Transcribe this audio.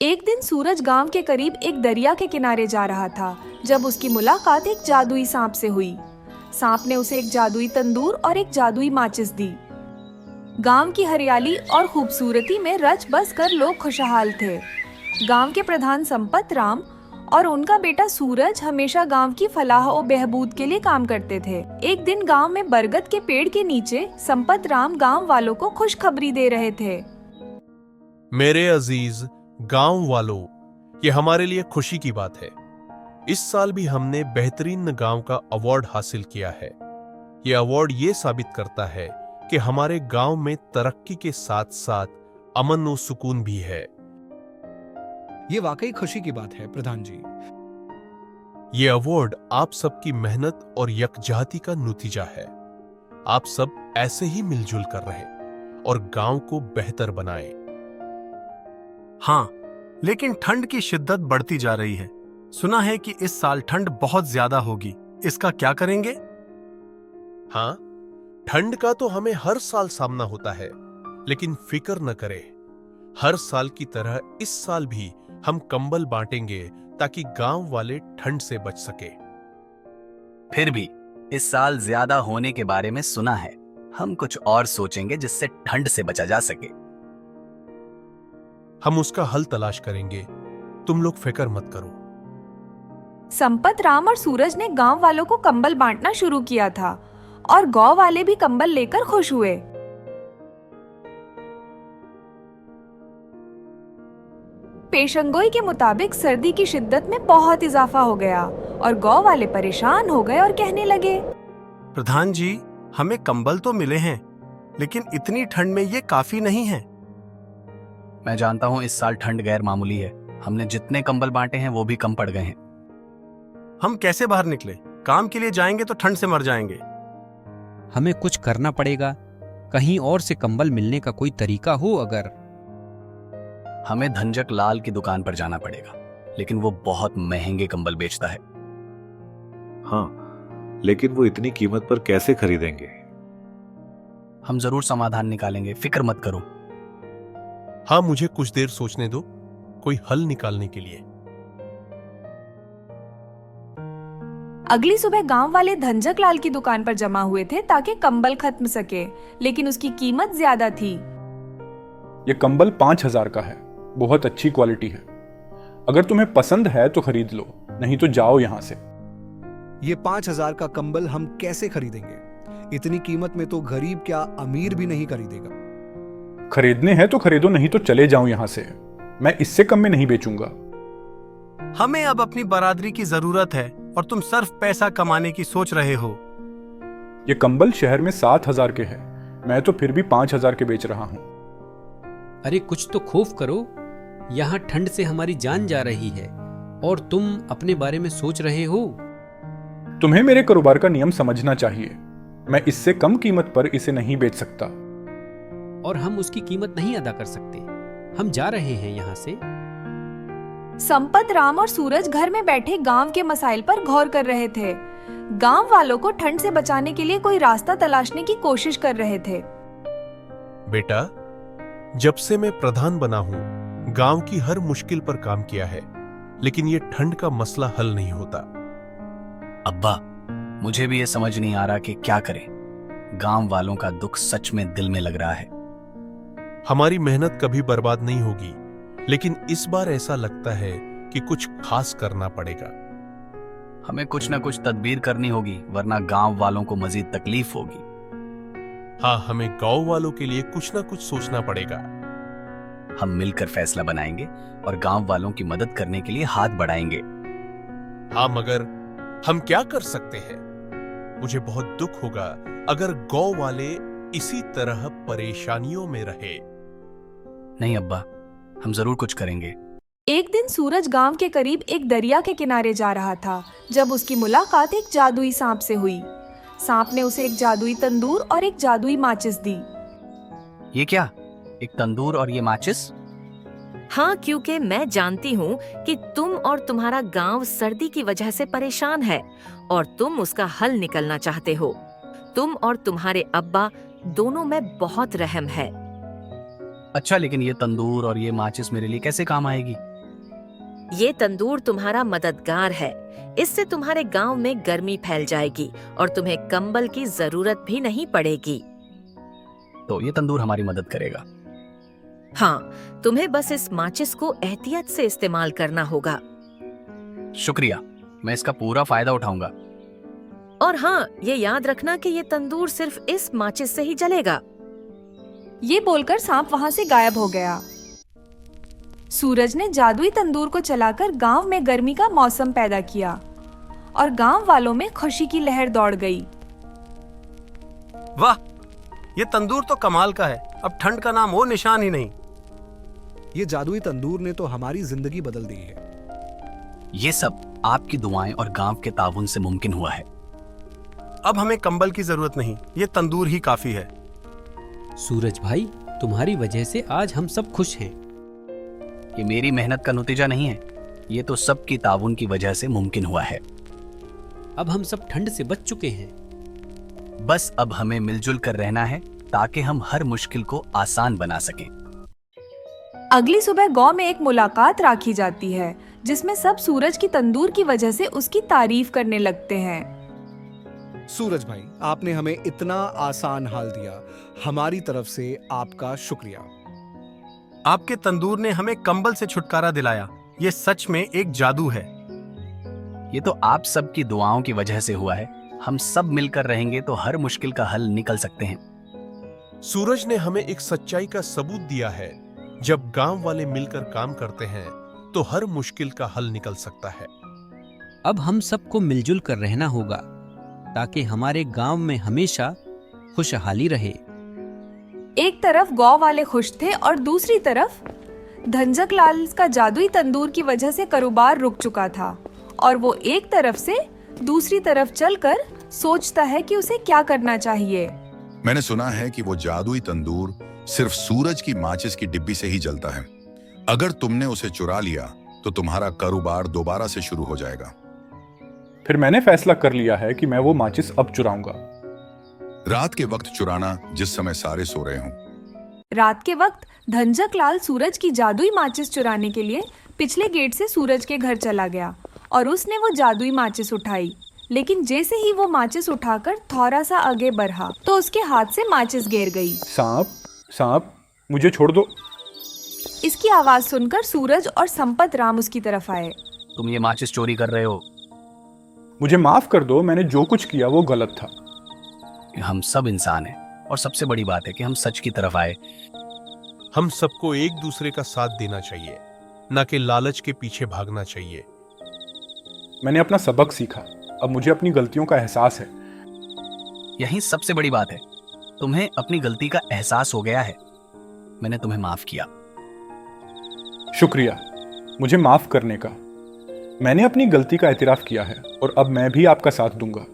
एक दिन सूरज गांव के करीब एक दरिया के किनारे जा रहा था जब उसकी मुलाकात एक जादुई सांप से हुई। सांप ने उसे एक जादुई तंदूर और एक जादुई माचिस दी। गांव की हरियाली और खूबसूरती में रच बस कर लोग खुशहाल थे। गांव के प्रधान संपत राम और उनका बेटा सूरज हमेशा गांव की फलाह और बहबूद के लिए काम करते थे। एक दिन गांव में बरगद के पेड़ के नीचे संपत राम गांव वालों को खुशखबरी दे रहे थे। मेरे अजीज गांव वालों, ये हमारे लिए खुशी की बात है। इस साल भी हमने बेहतरीन गांव का अवार्ड हासिल किया है। ये अवार्ड ये साबित करता है कि हमारे गांव में तरक्की के साथ साथ अमन और सुकून भी है। ये वाकई खुशी की बात है प्रधान जी। ये अवार्ड आप सबकी मेहनत और यकजहती का नतीजा है। आप सब ऐसे ही मिलजुल कर रहे और गांव को बेहतर बनाएं। हाँ, लेकिन ठंड की शिद्दत बढ़ती जा रही है। सुना है कि इस साल ठंड बहुत ज्यादा होगी। इसका क्या करेंगे? हाँ, ठंड का तो हमें हर साल सामना होता है, लेकिन फिक्र न करें। हर साल की तरह इस साल भी हम कंबल बांटेंगे ताकि गांव वाले ठंड से बच सके। फिर भी इस साल ज्यादा होने के बारे में सुना है। हम कुछ और सोचेंगे जिससे ठंड से बचा जा सके। हम उसका हल तलाश करेंगे, तुम लोग फिक्र मत करो। संपत राम और सूरज ने गांव वालों को कंबल बांटना शुरू किया था और गांव वाले भी कंबल लेकर खुश हुए। पेशंगोई के मुताबिक सर्दी की शिद्दत में बहुत इजाफा हो गया और गांव वाले परेशान हो गए और कहने लगे, प्रधान जी, हमें कंबल तो मिले हैं, लेकिन इतनी ठंड में ये काफी नहीं है। मैं जानता हूँ इस साल ठंड गैर मामूली है। हमने जितने कंबल बांटे हैं वो भी कम पड़ गए हैं। हम कैसे बाहर निकले? काम के लिए जाएंगे तो ठंड से मर जाएंगे। हमें कुछ करना पड़ेगा। कहीं और से कंबल मिलने का कोई तरीका हो अगर। हमें धंजक लाल की दुकान पर जाना पड़ेगा, लेकिन वो बहुत महंगे कंबल बेचता है। हाँ, लेकिन वो इतनी कीमत पर कैसे खरीदेंगे? हम जरूर समाधान निकालेंगे, फिक्र मत करो। हाँ, मुझे कुछ देर सोचने दो कोई हल निकालने के लिए। अगली सुबह गांव वाले धंजक लाल की दुकान पर जमा हुए थे ताकि कंबल खत्म सके, लेकिन उसकी कीमत ज्यादा थी। ये कंबल 5,000 का है, बहुत अच्छी क्वालिटी है। अगर तुम्हें पसंद है तो खरीद लो, नहीं तो जाओ यहाँ से। ये 5,000 का कंबल हम कैसे खरीदेंगे? इतनी कीमत में तो गरीब क्या अमीर भी नहीं खरीदेगा। खरीदने हैं तो खरीदो, नहीं तो चले जाओ यहाँ से। मैं इससे कम में नहीं बेचूंगा। हमें अब अपनी बरादरी की जरूरत है और तुम सिर्फ पैसा कमाने की सोच रहे हो। ये कंबल शहर में 7,000 के हैं, मैं तो फिर भी 5,000 के बेच रहा हूँ। अरे कुछ तो खौफ करो। यहाँ ठंड से हमारी जान जा रही है और तुम अपने बारे में सोच रहे हो। तुम्हें मेरे कारोबार का नियम समझना चाहिए। मैं इससे कम कीमत पर इसे नहीं बेच सकता। और हम उसकी कीमत नहीं अदा कर सकते। हम जा रहे हैं यहाँ से। संपत राम और सूरज घर में बैठे गांव के मसाइल पर गौर कर रहे थे। गांव वालों को ठंड से बचाने के लिए कोई रास्ता तलाशने की कोशिश कर रहे थे। बेटा, जब से मैं प्रधान बना हूं, गांव की हर मुश्किल पर काम किया है, लेकिन ये ठंड का मसला हल नहीं होता। अब्बा, मुझे भी ये समझ नहीं आ रहा कि क्या करें। गांव वालों का दुख सच में दिल में लग रहा है। हमारी मेहनत कभी बर्बाद नहीं होगी, लेकिन इस बार ऐसा लगता है कि कुछ खास करना पड़ेगा। हमें कुछ न कुछ तदबीर करनी होगी, वरना गांव वालों को मजीद तकलीफ होगी। हाँ, हमें गांव वालों के लिए कुछ ना कुछ सोचना पड़ेगा। हम मिलकर फैसला बनाएंगे और गांव वालों की मदद करने के लिए हाथ बढ़ाएंगे। हाँ, मगर हम क्या कर सकते हैं? मुझे बहुत दुख होगा अगर गांव वाले इसी तरह परेशानियों में रहे। नहीं अब्बा, हम जरूर कुछ करेंगे। एक दिन सूरज गांव के करीब एक दरिया के किनारे जा रहा था जब उसकी मुलाकात एक जादुई सांप से हुई। सांप ने उसे एक जादुई तंदूर और एक जादुई माचिस दी। ये क्या? एक तंदूर और ये माचिस? हाँ, क्योंकि मैं जानती हूँ कि तुम और तुम्हारा गांव सर्दी की वजह से परेशान है और तुम उसका हल निकलना चाहते हो। तुम और तुम्हारे अब्बा दोनों में बहुत रहम है। अच्छा, लेकिन ये तंदूर और ये माचिस मेरे लिए कैसे काम आएगी? ये तंदूर तुम्हारा मददगार है। इससे तुम्हारे गांव में गर्मी फैल जाएगी और तुम्हें कंबल की जरूरत भी नहीं पड़ेगी। तो ये तंदूर हमारी मदद करेगा। हाँ, तुम्हें बस इस माचिस को एहतियात से इस्तेमाल करना होगा। शुक्रिया, मैं इसका पूरा फायदा उठाऊंगा। और हाँ, ये याद रखना कि ये तंदूर सिर्फ इस माचिस से ही जलेगा। ये बोलकर सांप वहां से गायब हो गया। सूरज ने जादुई तंदूर को चलाकर गांव में गर्मी का मौसम पैदा किया और गांव वालों में खुशी की लहर दौड़ गई। वाह, ये तंदूर तो कमाल का है। अब ठंड का नाम वो निशान ही नहीं। ये जादुई तंदूर ने तो हमारी जिंदगी बदल दी है। ये सब आपकी दुआएं और गांव के ताउन से मुमकिन हुआ है। अब हमें कंबल की जरूरत नहीं, ये तंदूर ही काफी है। सूरज भाई, तुम्हारी वजह से आज हम सब खुश हैं। ये मेरी मेहनत का नतीजा नहीं है, ये तो सबकी ताउन की वजह से मुमकिन हुआ है। अब हम सब ठंड से बच चुके हैं। बस अब हमें मिलजुल कर रहना है ताकि हम हर मुश्किल को आसान बना सकें। अगली सुबह गांव में एक मुलाकात रखी जाती है जिसमें सब सूरज की तंदूर की वजह से उसकी तारीफ करने लगते हैं। सूरज भाई, आपने हमें इतना आसान हाल दिया। हमारी तरफ से आपका शुक्रिया। आपके तंदूर ने हमें कंबल से छुटकारा दिलाया। ये सच में एक जादू है। ये तो आप सबकी दुआओं की वजह से हुआ है। हम सब मिलकर रहेंगे तो हर मुश्किल का हल निकल सकते हैं। सूरज ने हमें एक सच्चाई का सबूत दिया है। जब गांव वाले मिलकर काम करते हैं तो हर मुश्किल का हल निकल सकता है। अब हम सबको मिलजुल कर रहना होगा ताकि हमारे गांव में हमेशा खुशहाली रहे। एक तरफ गांव वाले खुश थे और दूसरी तरफ धंजक लाल का जादुई तंदूर की वजह से कारोबार रुक चुका था और वो एक तरफ से दूसरी तरफ चलकर सोचता है कि उसे क्या करना चाहिए। मैंने सुना है कि वो जादुई तंदूर सिर्फ सूरज की माचिस की डिब्बी से ही जलता है। अगर तुमने उसे चुरा लिया तो तुम्हारा कारोबार दोबारा से शुरू हो जाएगा। फिर मैंने फैसला कर लिया है कि मैं वो माचिस अब चुराऊंगा। रात के वक्त चुराना, जिस समय सारे सो रहे हों। रात के वक्त धंजक लाल सूरज की जादुई माचिस चुराने के लिए पिछले गेट से सूरज के घर चला गया और उसने वो जादुई माचिस उठाई। लेकिन जैसे ही वो माचिस उठाकर थोड़ा सा आगे बढ़ा तो उसके हाथ से माचिस गिर गई। सांप, सांप, मुझे छोड़ दो। इसकी आवाज सुनकर सूरज और संपत राम उसकी तरफ आए। तुम ये माचिस चोरी कर रहे हो। मुझे माफ कर दो, मैंने जो कुछ किया वो गलत था। हम सब इंसान हैं और सबसे बड़ी बात है कि हम सच की तरफ आए। हम सबको एक दूसरे का साथ देना चाहिए, न कि लालच के पीछे भागना चाहिए। मैंने अपना सबक सीखा। अब मुझे अपनी गलतियों का एहसास है। यही सबसे बड़ी बात है। तुम्हें अपनी गलती का एहसास हो गया है। मैंने तुम्हें माफ किया। शुक्रिया मुझे माफ करने का। मैंने अपनी गलती का एतराफ किया है और अब मैं भी आपका साथ दूंगा।